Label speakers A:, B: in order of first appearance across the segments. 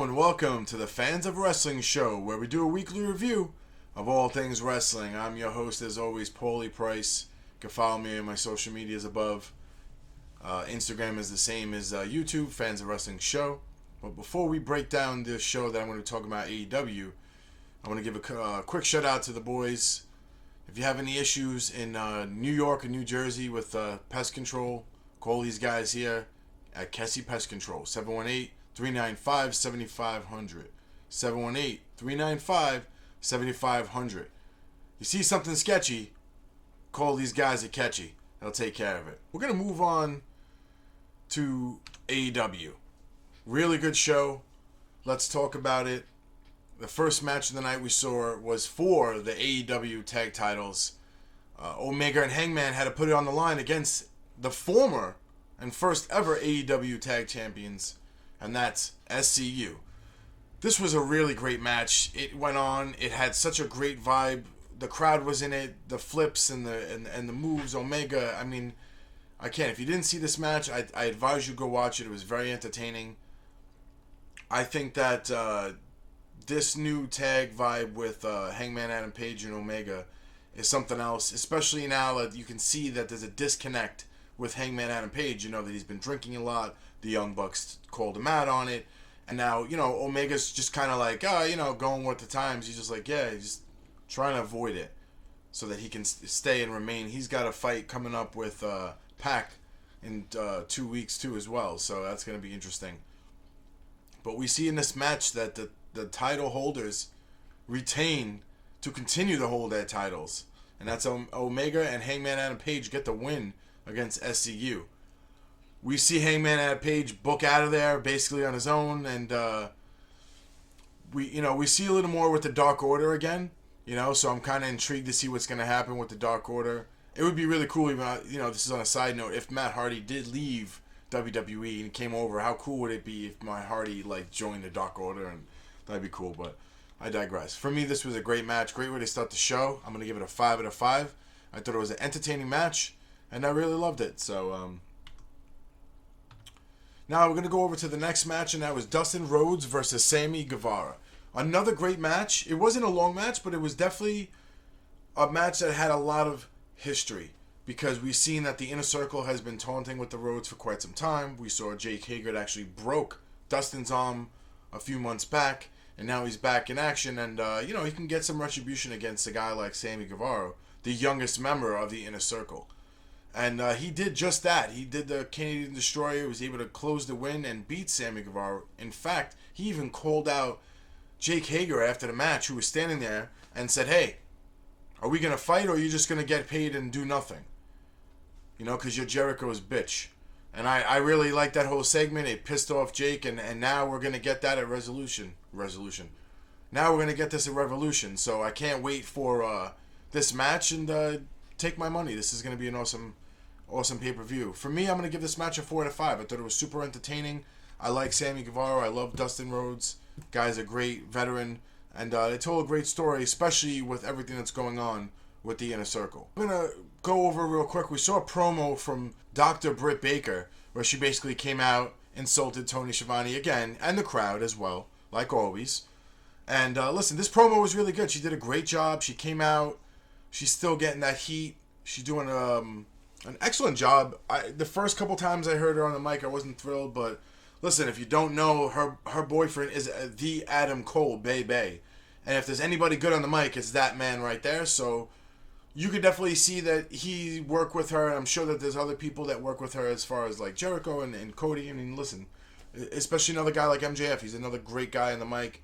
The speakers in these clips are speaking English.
A: Hello and welcome to the Fans of Wrestling show, where we do a weekly review of all things wrestling. I'm your host, as always, Paulie Price. You can follow me on my social medias above. Instagram is the same as YouTube, Fans of Wrestling show. But before we break down this show that I'm going to talk about, AEW, I want to give a quick shout out to the boys. If you have any issues in New York or New Jersey with pest control, call these guys here at Catchy Pest Control, 718-395-7500. 718-395-7500. You see something sketchy, call these guys at Catchy. They'll take care of it. We're going to move on to AEW. Really good show. Let's talk about it. The first match of the night we saw was for the AEW tag titles. Omega and Hangman had to put it on the line against the former and first ever AEW tag champions, and that's SCU. This was a really great match. It went on. It had such a great vibe. The crowd was in it. The flips and the moves. Omega. I mean, I can't. If you didn't see this match, I advise you go watch it. It was very entertaining. I think that this new tag vibe with Hangman Adam Page and Omega is something else. Especially now that you can see that there's a disconnect with Hangman Adam Page. You know that he's been drinking a lot. The Young Bucks called him out on it. And now, Omega's just kind of like, going with the times. He's just like, he's just trying to avoid it so that he can stay and remain. He's got a fight coming up with Pac in 2 weeks, too, as well. So that's going to be interesting. But we see in this match that the title holders retain to continue to hold their titles. And that's Omega and Hangman Adam Page get the win against SCU. We see Hangman Adam Page book out of there basically on his own, and we see a little more with the Dark Order again. So I'm kind of intrigued to see what's going to happen with the Dark Order. It would be really cool, this is on a side note, if Matt Hardy did leave WWE and came over. How cool would it be if Matt Hardy joined the Dark Order? And that'd be cool, but I digress. For me, this was a great match. Great way to start the show. I'm going to give it a 5 out of 5. I thought it was an entertaining match, and I really loved it. So, now we're going to go over to the next match, and that was Dustin Rhodes versus Sammy Guevara. Another great match. It wasn't a long match, but it was definitely a match that had a lot of history, because we've seen that the Inner Circle has been taunting with the Rhodes for quite some time. We saw Jake Hager actually broke Dustin's arm a few months back, and now he's back in action, and he can get some retribution against a guy like Sammy Guevara, the youngest member of the Inner Circle. And he did just that. He did the Canadian Destroyer, was able to close the win and beat Sammy Guevara. In fact, he even called out Jake Hager after the match, who was standing there, and said, "Hey, are we going to fight, or are you just going to get paid and do nothing? Because you're Jericho's bitch." And I really liked that whole segment. It pissed off Jake, and now we're going to get that at Resolution. Now we're going to get this at Revolution. So I can't wait for this match, and take my money. This is going to be an awesome pay-per-view. For me, I'm going to give this match a 4 out of 5. I thought it was super entertaining. I like Sammy Guevara. I love Dustin Rhodes. Guy's a great veteran. And they told a great story, especially with everything that's going on with the Inner Circle. I'm going to go over real quick. We saw a promo from Dr. Britt Baker, where she basically came out, insulted Tony Schiavone again, and the crowd as well, like always. And listen, this promo was really good. She did a great job. She came out. She's still getting that heat. She's doing an excellent job. The first couple times I heard her on the mic, I wasn't thrilled, but listen, if you don't know, her boyfriend is the Adam Cole, Bay. And if there's anybody good on the mic, it's that man right there. So you could definitely see that he worked with her, and I'm sure that there's other people that work with her as far as like Jericho and Cody. I mean, listen, especially another guy like MJF. He's another great guy on the mic.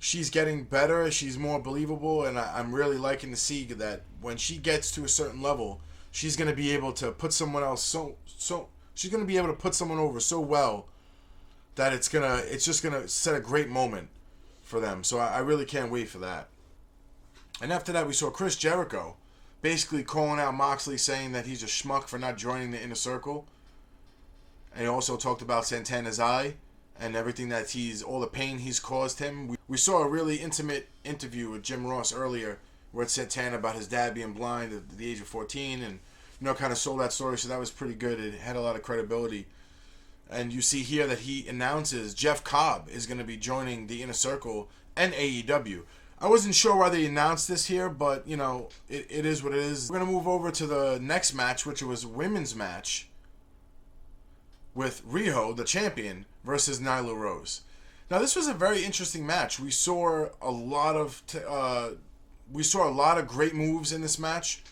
A: She's getting better. She's more believable, and I'm really liking to see that when she gets to a certain level, she's going to be able to put someone else she's going to be able to put someone over so well that it's just going to set a great moment for them. So I really can't wait for that. And after that, we saw Chris Jericho basically calling out Moxley, saying that he's a schmuck for not joining the Inner Circle. And he also talked about Santana's eye and everything all the pain he's caused him. We saw a really intimate interview with Jim Ross earlier, where it's Santana about his dad being blind at the age of 14, and kind of sold that story. So that was pretty good. It had a lot of credibility. And you see here that he announces Jeff Cobb is going to be joining the Inner Circle and AEW. I wasn't sure why they announced this here, but, you know, it is what it is. We're going to move over to the next match, which was a women's match with Riho, the champion, versus Nyla Rose. Now, this was a very interesting match. We saw a lot of great moves in this match.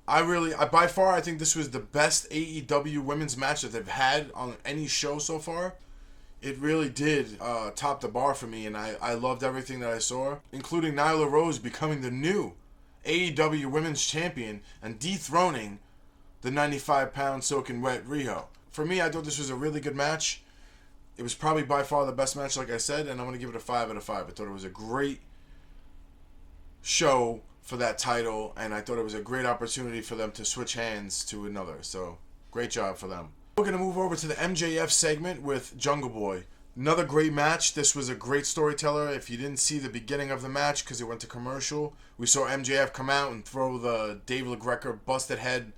A: By far, I think this was the best AEW women's match that they've had on any show so far. It really did top the bar for me, and I loved everything that I saw, including Nyla Rose becoming the new AEW Women's Champion and dethroning the 95-pound soaking wet Riho. For me, I thought this was a really good match. It was probably by far the best match, like I said, and I'm going to give it a 5 out of 5. I thought it was a great show for that title, and I thought it was a great opportunity for them to switch hands to another. So, great job for them. We're going to move over to the MJF segment with Jungle Boy. Another great match. This was a great storyteller. If you didn't see the beginning of the match because it went to commercial, we saw MJF come out and throw the Dave LaGreca busted head,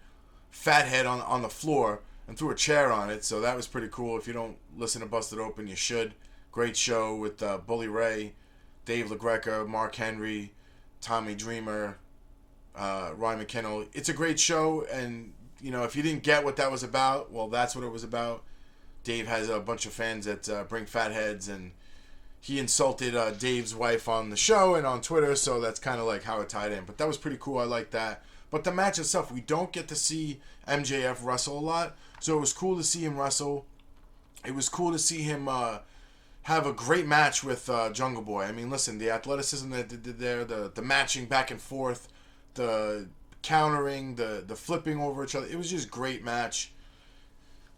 A: fat head on the floor and threw a chair on it. So that was pretty cool. If you don't listen to Busted Open, you should. Great show with Bully Ray, Dave LaGreca, Mark Henry, Tommy Dreamer, Ryan McKinnell. It's a great show, and you know, if you didn't get what that was about, well, that's what it was about. Dave has a bunch of fans that bring fat heads, and he insulted Dave's wife on the show and on Twitter, so that's kind of like how it tied in. But that was pretty cool. I like that. But the match itself, we don't get to see MJF wrestle a lot, so it was cool to see him wrestle. It was cool to see him have a great match with Jungle Boy. I mean, listen, the athleticism that they did there, the matching back and forth, the countering, the flipping over each other. It was just a great match.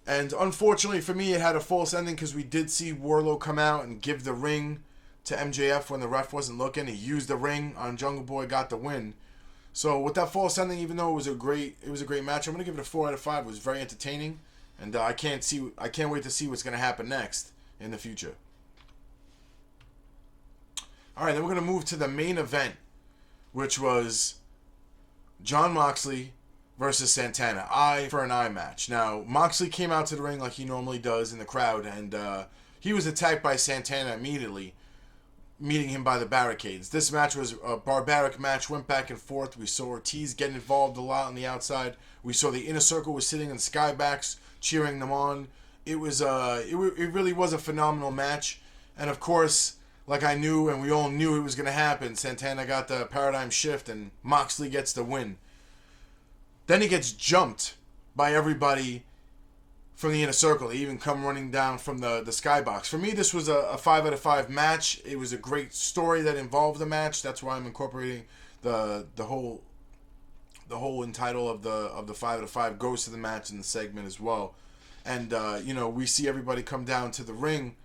A: And unfortunately for me, it had a false ending because we did see Wardlow come out and give the ring to MJF when the ref wasn't looking. He used the ring on Jungle Boy, got the win. So with that false ending, even though it was a great match, I'm gonna give it a 4 out of 5. It was very entertaining, and I can't wait to see what's gonna happen next in the future. All right, then we're gonna move to the main event, which was Jon Moxley versus Santana. Eye for an eye match. Now, Moxley came out to the ring like he normally does in the crowd, and he was attacked by Santana immediately, meeting him by the barricades. This match was a barbaric match, went back and forth. We saw Ortiz getting involved a lot on the outside. We saw the Inner Circle was sitting in skybacks, cheering them on. It was it really was a phenomenal match, and of course, like I knew and we all knew it was going to happen, Santana got the paradigm shift and Moxley gets the win. Then he gets jumped by everybody from the Inner Circle. They even come running down from the skybox. For me, this was a 5 out of 5 match. It was a great story that involved the match. That's why I'm incorporating the whole entitle of the 5 out of 5 goes to the match in the segment as well. And you know, we see everybody come down to the ring.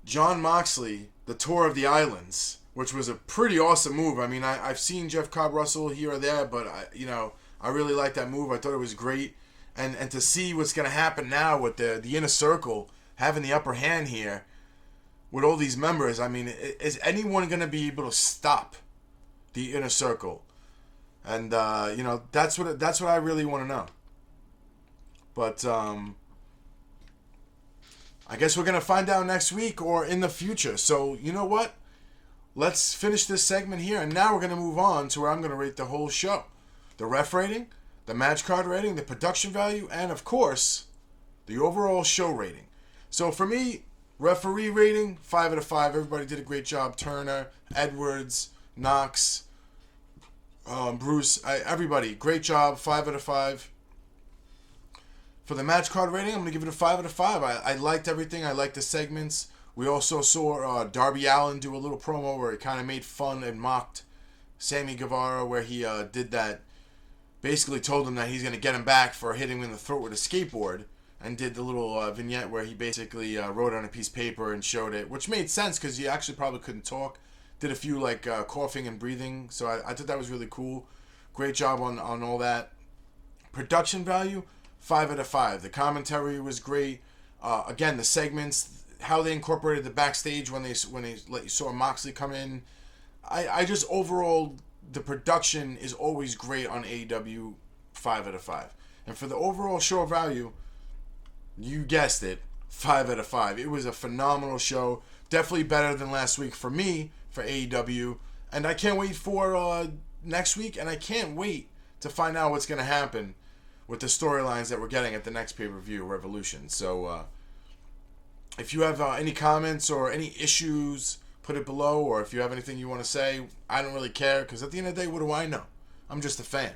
A: Jon Moxley, the Tour of the Islands, which was a pretty awesome move. I mean, I've seen Jeff Cobb wrestle here or there, but I really liked that move. I thought it was great. And to see what's going to happen now with the Inner Circle having the upper hand here with all these members, I mean, is anyone going to be able to stop the Inner Circle? And, you know, that's what I really want to know. But I guess we're going to find out next week or in the future. So, you know what? Let's finish this segment here. And now we're going to move on to where I'm going to rate the whole show. The ref rating, the match card rating, the production value, and of course, the overall show rating. So for me, referee rating, 5 out of 5. Everybody did a great job. Turner, Edwards, Knox, Bruce, everybody, great job. 5 out of 5. For the match card rating, I'm going to give it a 5 out of 5. I liked everything. I liked the segments. We also saw Darby Allin do a little promo where he kind of made fun and mocked Sammy Guevara, where he did that. Basically told him that he's going to get him back for hitting him in the throat with a skateboard, and did the little vignette where he basically wrote on a piece of paper and showed it, which made sense because he actually probably couldn't talk. Did a few like coughing and breathing, so I thought that was really cool. Great job on all that. Production value, 5 out of 5. The commentary was great. Again, the segments, how they incorporated the backstage when they let you saw Moxley come in. I just overall, the production is always great on AEW, 5 out of 5. And for the overall show value, you guessed it, 5 out of 5. It was a phenomenal show. Definitely better than last week for me, for AEW. And I can't wait for next week, and I can't wait to find out what's going to happen with the storylines that we're getting at the next pay-per-view, Revolution. So, if you have any comments or any issues, put it below. Or if you have anything you want to say, I don't really care, because at the end of the day, what do I know? I'm just a fan.